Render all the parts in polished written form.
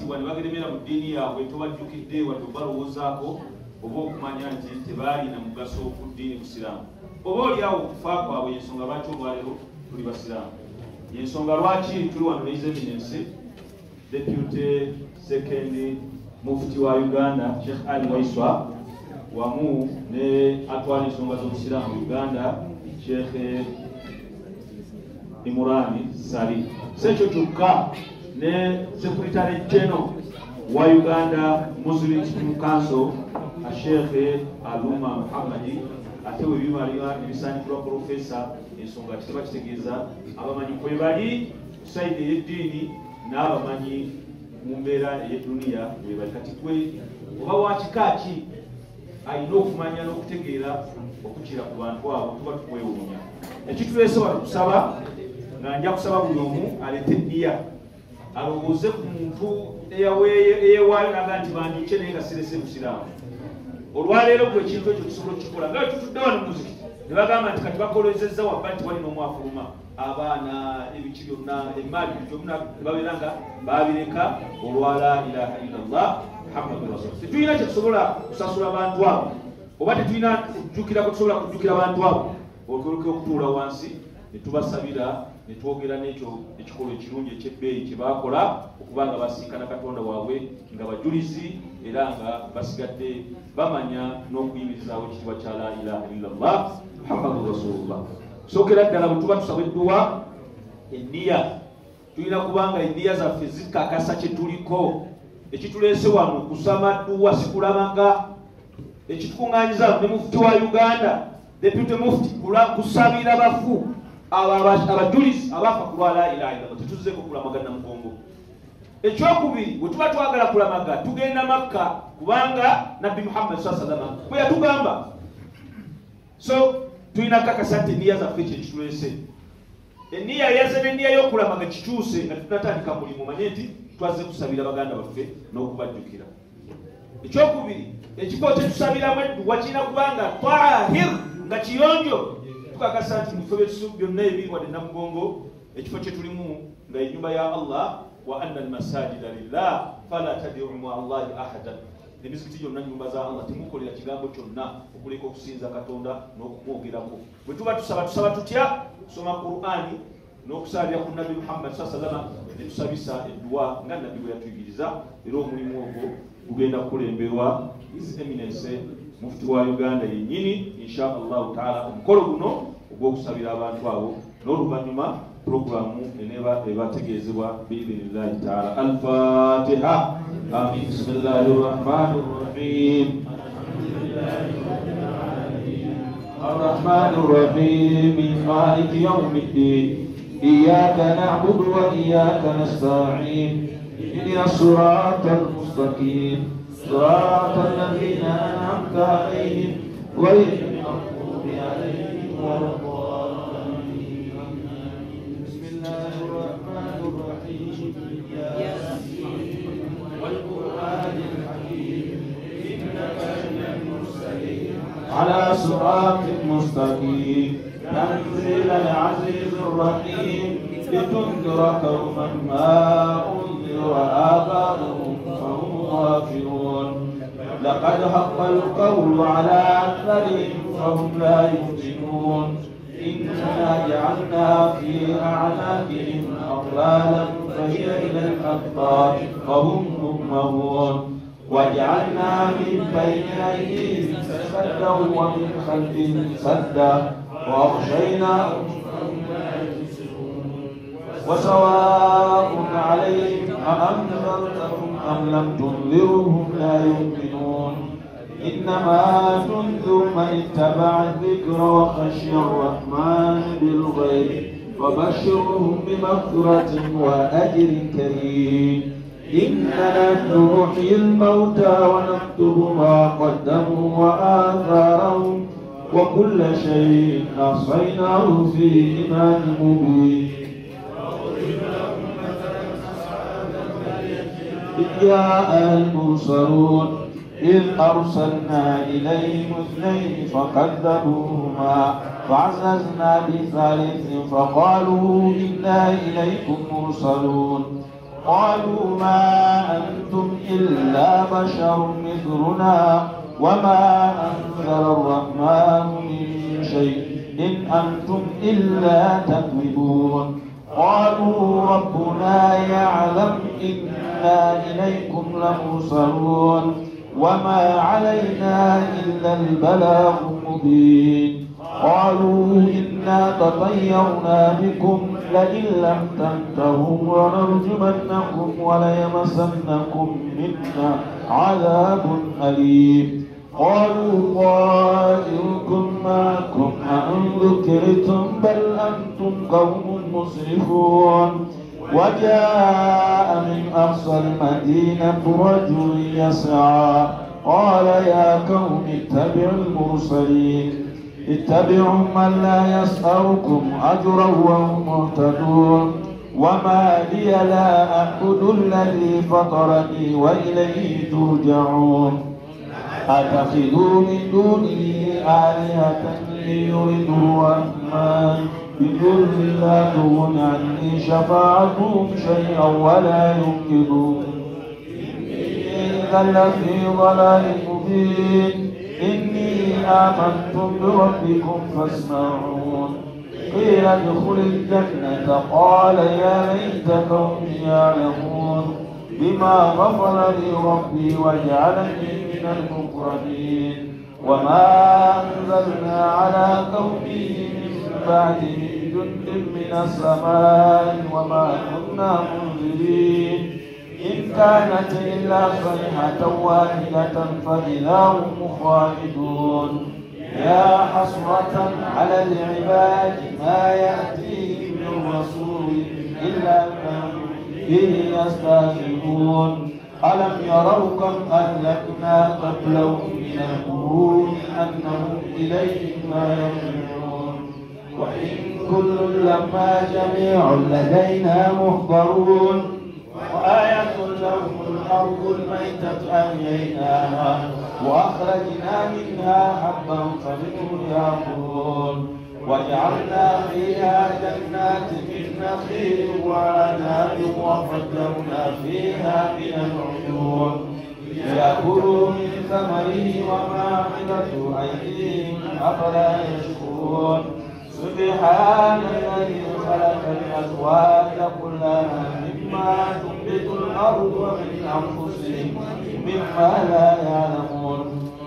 wali bageremera mu ddiini yaabwe tobajjukidde wadde obalowoozaako oba okumanya nti tebaalina mugaso ku ddiini busiraamu oba oliawo okufa kwabwe yensonga lwaki olwaleero tuli basiraamu yensonga lwaki tuli wano His Eminence Deputy Second Mufti wa Uganda Sheikh Ali Waiswa wamu ne atwala ensonga z'obusiraamu Uganda Sheikh Imurani Sali sekyo kyokka ne Secretary General wa Uganda Muslim Council Sheikh Aluma Muhammadi ate we bimalira ebisanyikirwa Professor ensonga kitaba kitegeeza abamanyi kwe bali saidi y'eddiini n'abamanyi mu mbeera ey'edduniya we bali kati kwe oba wakikaaki alina okumanya n'okutegeera okukira ku bantu abo tuba tukwewuunya ekituleese wano kusaba nga nja kusaba buli omu alete eddiya alowooze ku muntu eyewaayo naga nti bandiike naye nga sirese busiraamu olwaleero gwe ekintu ekyo tusobola okukikola nga tutudde wano muziki ne bagamba nti kati bakolezezza wabba nti wali n'omwafuluma abaana ebiki byonna emaali byonna babeera nga babireka olwa la ilaha illallah muhammadu rasul tetulina kyetusobola kusasula bantu abo oba tetulina kujjukira kwetusobola kujjukira bantu abo otuluke okutuula wansi ne tubasabira ne twogera n'ekyo ekikolwa ekirungi ekyebbeeyi kye baakola okuba nga basinkana katonda waabwe nga bajulizi era nga basigadde bamanya n'okuyimirizaawo ekitiibwa kya la ilaha illallah muhammadu rasulullah sookera ddala bwe tuba tusabiddwa enniya tulina kubanga enniya zaffe zikakasa kye tuliko ekituleese wano kusama dduwa sikulamaga ekitukuŋŋaanyiza ne mufti wa Uganda Deputy Mufti kusabira bafu abajulizi abafa ku lwa la ilaha illallah tetuzzeeko kulamaga namugongo ekyokubiri bwe tuba twagala kulamaga tugenda Makka kubanga Nabbi Muhammad sallallahu bwe yatugamba so tulina kakasa nti enniya zaffe kye kitulese enniya yaze n'enniya y'okulamaga kikyuse nga tunatandika mulimu manye nti twazze kusabira baganda baffe n'okubajjukira ekyokubiri ekifo kyetusabiramu edduwa kirina kubanga tahir nga kiyonjo tukakasa nti mu bifo byetusu byonna ebiri wadde namugongo ekifo kye tulimu nga ennyumba ya Allah wa anna almasajida lillah fala tad'u ma'a Allahi ahadan emizikiti gyonna nnyumba za Allah temukolera kigambo kyonna okuleka okusinza Katonda n'okumwogerako bwe tuba tusaba tutya kusoma Qur'ani n'okusabira ku Nabbi Muhammad sallallahu alaihi wasallam ne tusabisa edduwa nga Nabbi bwe yatuyigiriza era omulimu ogwo gugenda kukulemberwa His Eminence Mufti wa Uganda yennyini insha Allahu taala omukolo guno ogw'okusabira abantu abo n'oluvannyuma programu eneba ebategeezebwa biidhinillahi taala al-Fatiha amin bismillahir rahmanir rahim arrahmanir rahim maliki yawmiddin iyyaka na'budu wa iyyaka nasta'in ihdinas siratal mustaqim صراط الذين أنعمت عليهم غير المغضوب عليهم ولا الضالين بسم الله الرحمن الرحيم ياسين والقرآن الحكيم إنك من المرسلين على صراط مستقيم تنزيل العزيز الرحيم لتنذر قوما ما أنذر آباؤهم فهم غافلون لقد حق القول على أكثرهم فهم لا يؤمنون إنا جعلنا في أعناقهم أغلالا فهي إلى الأذقان فهم مقمحون وجعلنا من بين أيديهم سدا ومن خلفهم سدا وأغشيناهم وسواء عليهم أأنذرتهم أم لم تنذرهم لا يؤمنون إنما تنذر من اتبع الذكر وخشي الرحمن بالغيب فبشرهم بمغفرة وأجر كريم إننا نحيي الموتى ونكتب ما قدموا وآثارهم وكل شيء أحصيناه في إمام مبين إذ جاء المرسلون إذ أرسلنا إليهم اثنين فكذبوهما فعززنا بثالث فقالوا إنا إليكم مرسلون قالوا ما أنتم إلا بشر مثلنا وما أنزل الرحمن من شيء إن أنتم إلا تكذبون. قالوا ربنا يعلم إنا إليكم لمرسلون وما علينا إلا البلاغ المبين. قالوا إنا تطيرنا بكم لئن لم تنتهوا لنرجمنكم وليمسنكم منا عذاب أليم. قالوا طائركم معكم أئن ذكرتم بل أنتم قوم مسرفون. وجاء من أقصى المدينة رجل يسعى قال يا قوم اتبعوا المرسلين اتبعوا من لا يسألكم أجرا وهم مهتدون. وما لي لا أعبد الذي فطرني وإليه ترجعون. أتخذوا من دونه آلهة ليردوا الرحمن بضر لا تغن عني شفاعتهم شيئا ولا ينقذون. إذا لفي ضلال مبين. إني آمنت بربكم فاسمعون. قيل ادخل الجنة قال يا ليت قومي يعلمون بما غفر لي ربي وجعلني من المكرمين. وما أنزلنا على قومه من بعده من جند من السماء وما كنا منزلين. إن كانت إلا صيحة واحدة فإذا هم خالدون. يا حسرة على العباد ما يأتيهم من رسول إلا كانوا به يستهزئون. ألم يروا كم أهلكنا قبلهم من القرون أنهم إليهم لا يرجعون. وإن كل لما جميع لدينا محضرون. وآية لهم الأرض الميتة أحييناها وأخرجنا منها حبا فمنه يأكلون. وجعلنا فيها جنات من نخيل وعناب وفجرنا فيها من العيون ليأكلوا من ثمره وما عملت أيديهم أفلا يشكرون. سبحان الذي خلق الأزواج كلها مما تنبت الأرض ومن أنفسهم مما لا يعلمون.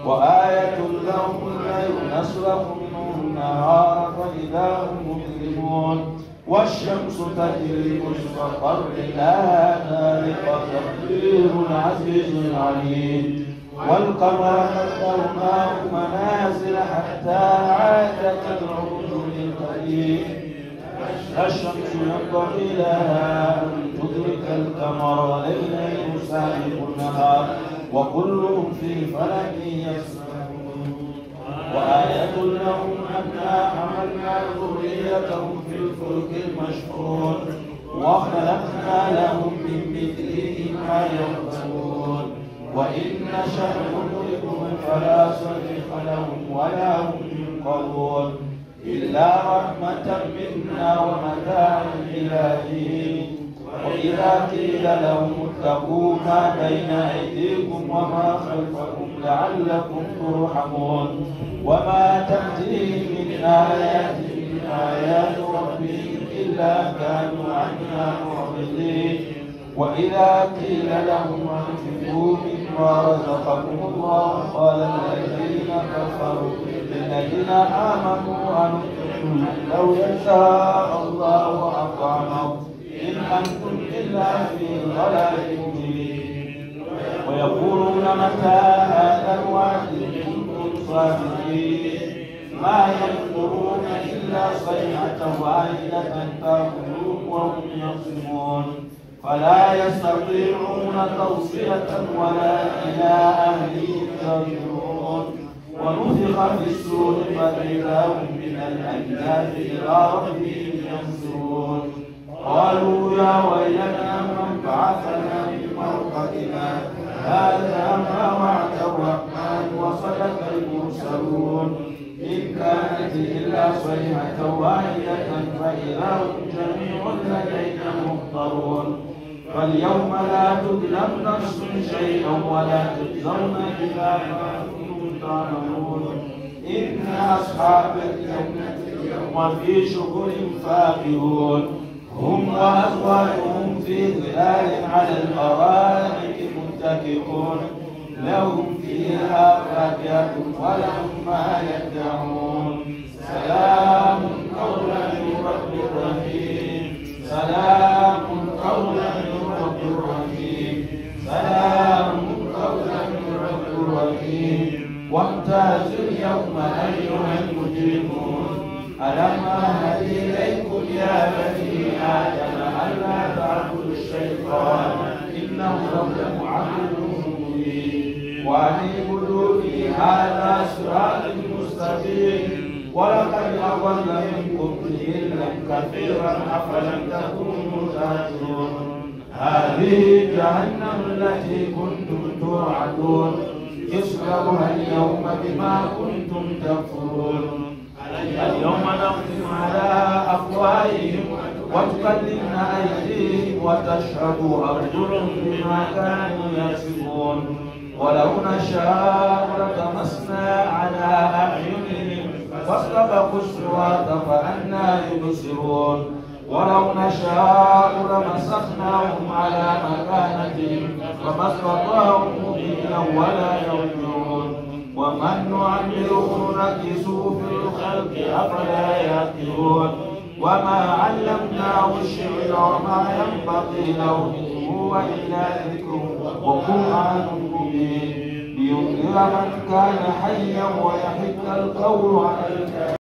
وآية لهم الليل نسلخ منه النهار فإذا هم مظلمون. والشمس تجري مستقر لها ذلك تقدير العزيز العليم. والقمر قدرناه منازل حتى عاد كالعرجون القديم. الشمس ينبغي لها أن تدرك القمر ليلا يسابق النهار وكلهم في فلك يسبحون. وآية لهم أنا حملنا ذريتهم في الفلك المشحون وخلقنا لهم من مثله ما يركبون. وإن نشأ نغرقهم فلا صريخ لهم ولا هم ينقذون إلا رحمة منا ومتاعا إلى حين. وإذا قيل لهم اتقوا ما بين أيديكم وما خلفكم لعلكم ترحمون. وما تأتيهم من آيات من آيات ربهم إلا كانوا عنها معرضين. وإذا قيل لهم أنفقوا مما رزقكم الله قال الذين كفروا للذين آمنوا أنفقوا لو يشاء الله أطعمهم إن أنتم إلا في ضلال مبين. ويقولون متى هذا الوعد إن كنتم صادقين. ما ينظرون إلا صيحة واحدة تأخذهم وهم يخصمون. فلا يستطيعون توصية ولا إلى أهلهم يرجعون. ونفخ في السور فإذا هم من الأجداث إلى ربهم ينظرون. قالوا يا ويلنا من بعثنا من مرقدنا هذا ما وعد الرحمن وصدق المرسلون. إن كانت إلا صيحة واحدة فإذا هم جميع لدينا محضرون. فاليوم لا تظلم نفس شيئا ولا تجزون إلا ما كنتم تعملون إن أصحاب الجنة اليوم في شغل فاكهون هم وأزواجهم في ظلال على الأرائك متكئون لهم فيها فاكهة ولهم ما يدعون سلام قولا من رب رحيم سلام قولا من رب رحيم سلام قولا من رب رحيم وامتازوا اليوم أيها المجرمون ألم أعهد إليكم يا بني آدم ألا تعبدوا الشيطان إنه لكم عدو مبين وأن اعبدوني هذا صراط مستقيم ولقد أضل منكم جبلا كثيرا أفلم تكونوا تهتدون هذه جهنم التي كنتم توعدون اصبروا اليوم بما كنتم تكفرون اليوم نختم على أفواههم وتكلمنا أيديهم وتشهد أرجلهم بما كانوا يكسبون ولو نشاء لطمسنا على أعينهم فاستبقوا الصراط فأنى يبصرون ولو نشاء لمسخناهم على مكانتهم فما استطاعوا مضيا ولا يرجعون ومن نعمره نكسه في الخلق أفلا يعقلون وما علمناه الشعر وما ينبغي له إن هو إلا ذكر وقرآن مبين لينذر من كان حيا ويحق القول على الكافرين.